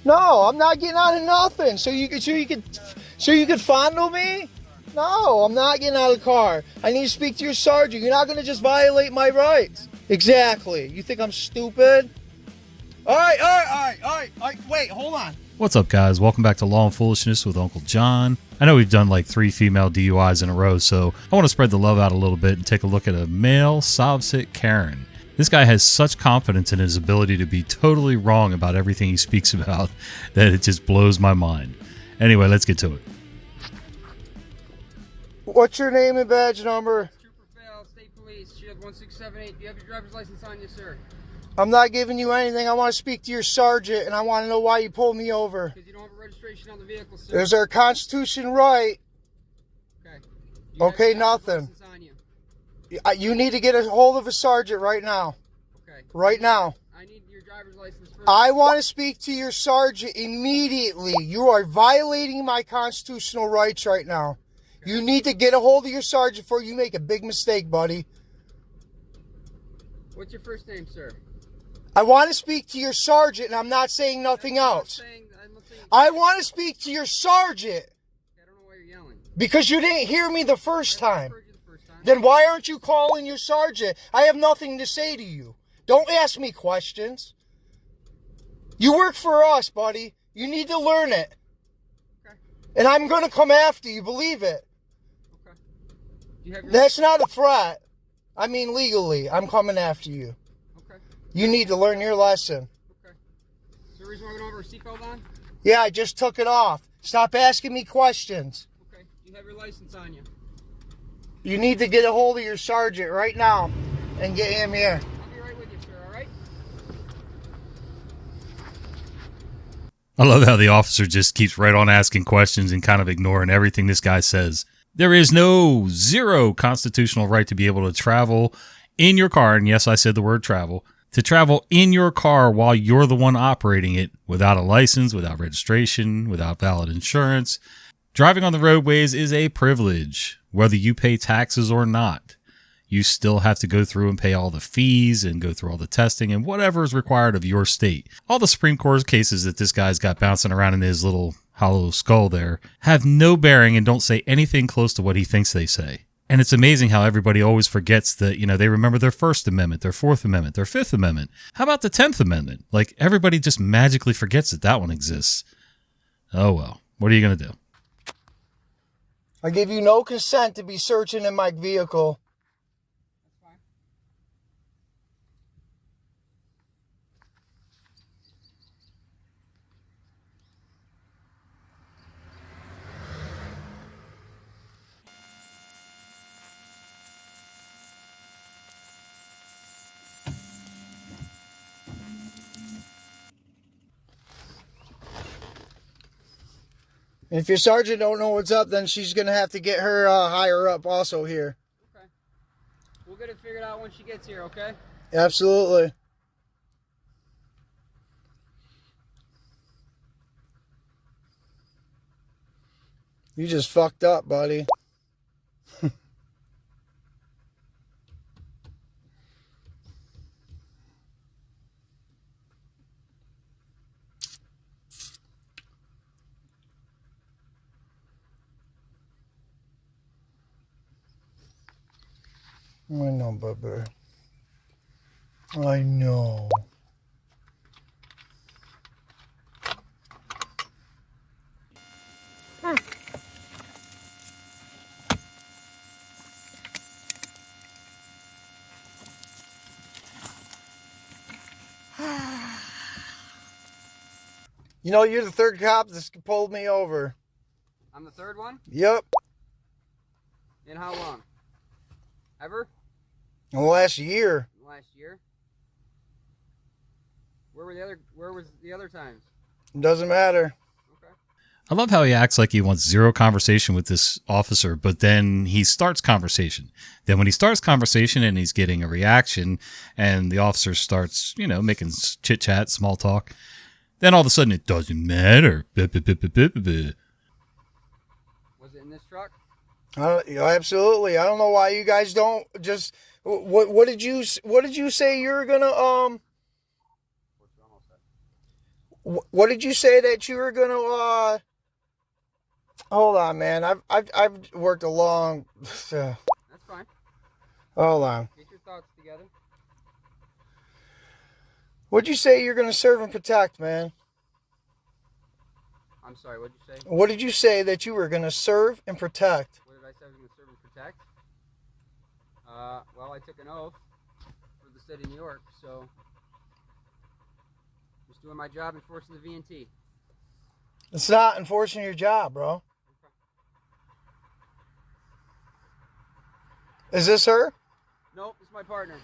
No, I'm not getting out of nothing. So you could fondle me? No, I'm not getting out of the car. I need to speak to your sergeant. You're not going to just violate my rights. Exactly. You think I'm stupid? All right. Wait, hold on. What's up, guys? Welcome back to Law and Foolishness with Uncle John. I know we've done like 3 female DUIs in a row, so I want to spread the love out a little bit and take a look at a male sovcit Karen. This guy has such confidence in his ability to be totally wrong about everything he speaks about that it just blows my mind. Anyway, let's get to it. What's your name and badge number? Trooper Fail, State Police, Shield 1678. Do you have your driver's license on you, sir? I'm not giving you anything. I want to speak to your sergeant, and I want to know why you pulled me over. Because you don't have a registration on the vehicle, sir. There's our Constitution right. Okay. Okay, nothing. You need to get a hold of a sergeant right now. Okay. Right now. I need your driver's license first. I want to speak to your sergeant immediately. You are violating my constitutional rights right now. Okay. You need to get a hold of your sergeant before you make a big mistake, buddy. What's your first name, sir? I want to speak to your sergeant, and I'm not saying nothing else. I want to speak to your sergeant. I don't know why you're yelling. Because you didn't hear me the first time. Then why aren't you calling your sergeant? I have nothing to say to you. Don't ask me questions. You work for us, buddy. You need to learn it. Okay. And I'm going to come after you, believe it. Okay. That's not a threat. I mean, legally, I'm coming after you. Okay. You need to learn your lesson. Okay. Is there a reason why we don't have our seatbelt on? Yeah, I just took it off. Stop asking me questions. Okay. Do you have your license on you? You need to get a hold of your sergeant right now and get him here. I'll be right with you, sir, all right? I love how the officer just keeps right on asking questions and kind of ignoring everything this guy says. There is zero constitutional right to be able to travel in your car, and yes, I said the word travel, to travel in your car while you're the one operating it without a license, without registration, without valid insurance. Driving on the roadways is a privilege, whether you pay taxes or not. You still have to go through and pay all the fees and go through all the testing and whatever is required of your state. All the Supreme Court cases that this guy's got bouncing around in his little hollow skull there have no bearing and don't say anything close to what he thinks they say. And it's amazing how everybody always forgets that, they remember their First Amendment, their Fourth Amendment, their Fifth Amendment. How about the 10th Amendment? Like, everybody just magically forgets that one exists. Oh well, what are you going to do? I give you no consent to be searching in my vehicle. That's fine. If your sergeant don't know what's up, then she's going to have to get her higher up also here. Okay. We'll get it figured out when she gets here, okay? Absolutely. You just fucked up, buddy. I know, Bubba. I know. You're the third cop that's pulled me over. I'm the third one? Yep. In how long? Ever? In the last year. Last year? Where was the other times? Doesn't matter. Okay. I love how he acts like he wants zero conversation with this officer, but then he starts conversation. Then when he starts conversation and he's getting a reaction and the officer starts, making chit chat, small talk, then all of a sudden it doesn't matter. Was it in this truck? Absolutely. I don't know why you guys don't just. What did you say you're gonna What did you say that you were gonna? Hold on, man. I've worked a long. That's fine. Hold on. Get your thoughts together. What'd you say you're gonna serve and protect, man? I'm sorry, what'd you say? What did you say that you were gonna serve and protect? What did I say I was going to serve and protect? Well, I took an oath for the state of New York, so just doing my job enforcing the VNT. It's not enforcing your job, bro. Is this her? Nope, it's my partner.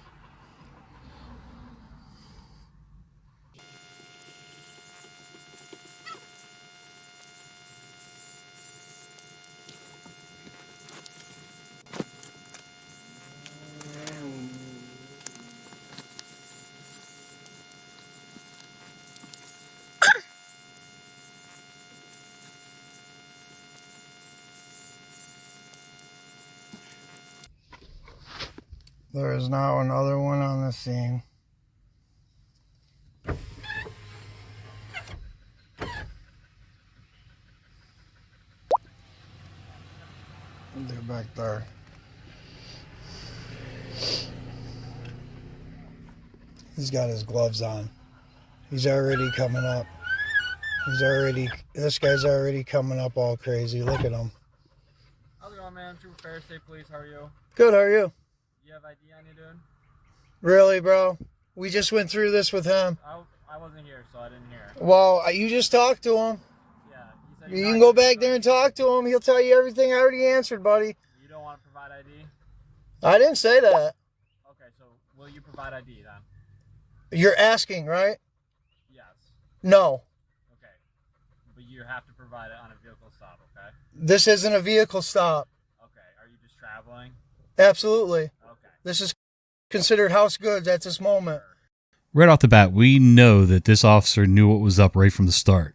There is now another one on the scene. They're back there. He's got his gloves on. He's already coming up. This guy's already coming up all crazy. Look at him. How's it going, man? Trooper Fair State Police, how are you? Good, how are you? You have ID on you, dude? Really, bro? We just went through this with him. I wasn't here, so I didn't hear. Well, you just talked to him. Yeah, he said You can go back there and talk to him. He'll tell you everything I already answered, buddy. You don't want to provide ID? I didn't say that. Okay, so will you provide ID then? You're asking, right? Yes. No. Okay. But you have to provide it on a vehicle stop, okay? This isn't a vehicle stop. Okay. Are you just traveling? Absolutely. Okay. This is considered house goods at this moment. Right off the bat, we know that this officer knew what was up right from the start.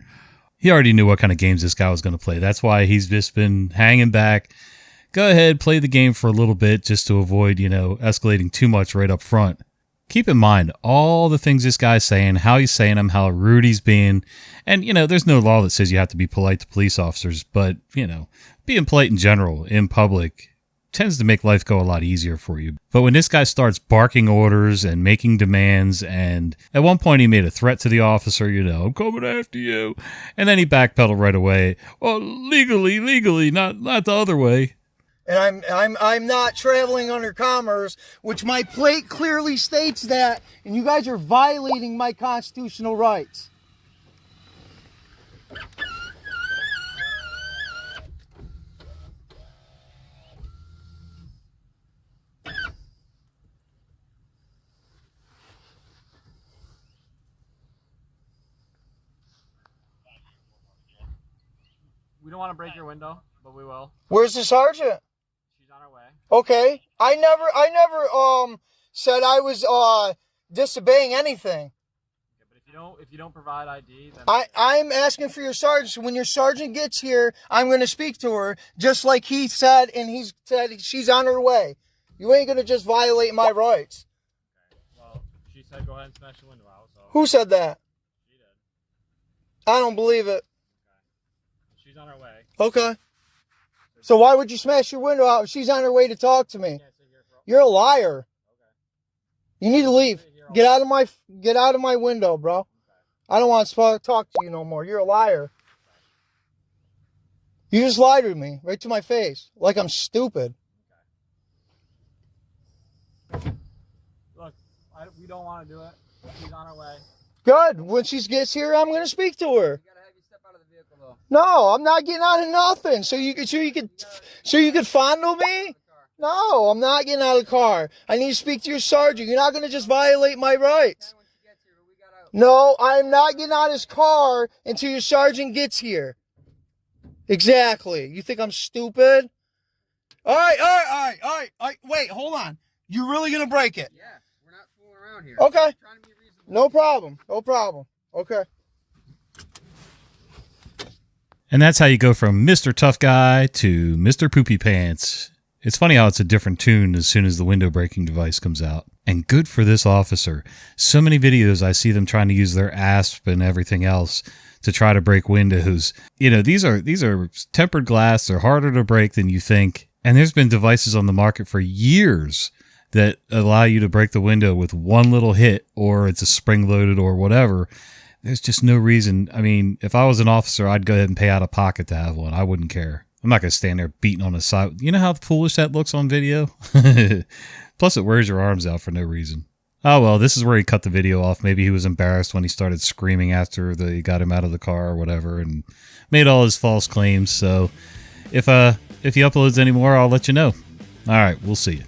He already knew what kind of games this guy was going to play. That's why he's just been hanging back. Go ahead, play the game for a little bit just to avoid, escalating too much right up front. Keep in mind all the things this guy's saying, how he's saying them, how rude he's being. And, there's no law that says you have to be polite to police officers, but, being polite in general, in public, tends to make life go a lot easier for you. But when this guy starts barking orders and making demands, and at one point he made a threat to the officer, I'm coming after you. And then he backpedaled right away. Well, legally, not the other way. And I'm not traveling under commerce, which my plate clearly states that, and you guys are violating my constitutional rights. We don't want to break your window, but we will. Where's the sergeant? She's on her way. Okay. I never said I was disobeying anything. Okay, but if you don't provide ID, then I'm asking for your sergeant. So when your sergeant gets here, I'm going to speak to her, just like he said, and he said she's on her way. You ain't going to just violate my rights. okay. Well, she said go ahead and smash the window out. So Who said that? she did. I don't believe it. Okay. She's on her way. Okay. So why would you smash your window out if she's on her way to talk to me? You can't sit here for. You're a liar. Okay. You need to leave. Sit here all Get out of my window, bro. I don't want to talk to you no more. You're a liar. You just lied to me right to my face, like I'm stupid. Look, we don't want to do it. She's on her way. Good. When she gets here, I'm going to speak to her. We gotta have you step out of the vehicle, though. No, I'm not getting out of nothing. So you could fondle me? No, I'm not getting out of the car. I need to speak to your sergeant. You're not going to just violate my rights. When she gets here, but we got out. No, I'm not getting out of his car until your sergeant gets here. Exactly. You think I'm stupid? All right. Wait, hold on. You're really going to break it? Yeah, we're not fooling around here. Okay. We're trying to be reasonable. No problem. Okay. And that's how you go from Mr. Tough Guy to Mr. Poopy Pants. It's funny how it's a different tune as soon as the window breaking device comes out. And good for this officer. So many videos I see them trying to use their asp and everything else to try to break windows. You know, these are tempered glass. They're harder to break than you think. And there's been devices on the market for years that allow you to break the window with one little hit, or it's a spring-loaded or whatever. There's just no reason. I mean, if I was an officer, I'd go ahead and pay out of pocket to have one. I wouldn't care. I'm not going to stand there beating on the side. You know how foolish that looks on video? Plus, it wears your arms out for no reason. Oh, well, this is where he cut the video off. Maybe he was embarrassed when he started screaming after they got him out of the car or whatever and made all his false claims. So if he uploads any more, I'll let you know. All right, we'll see you.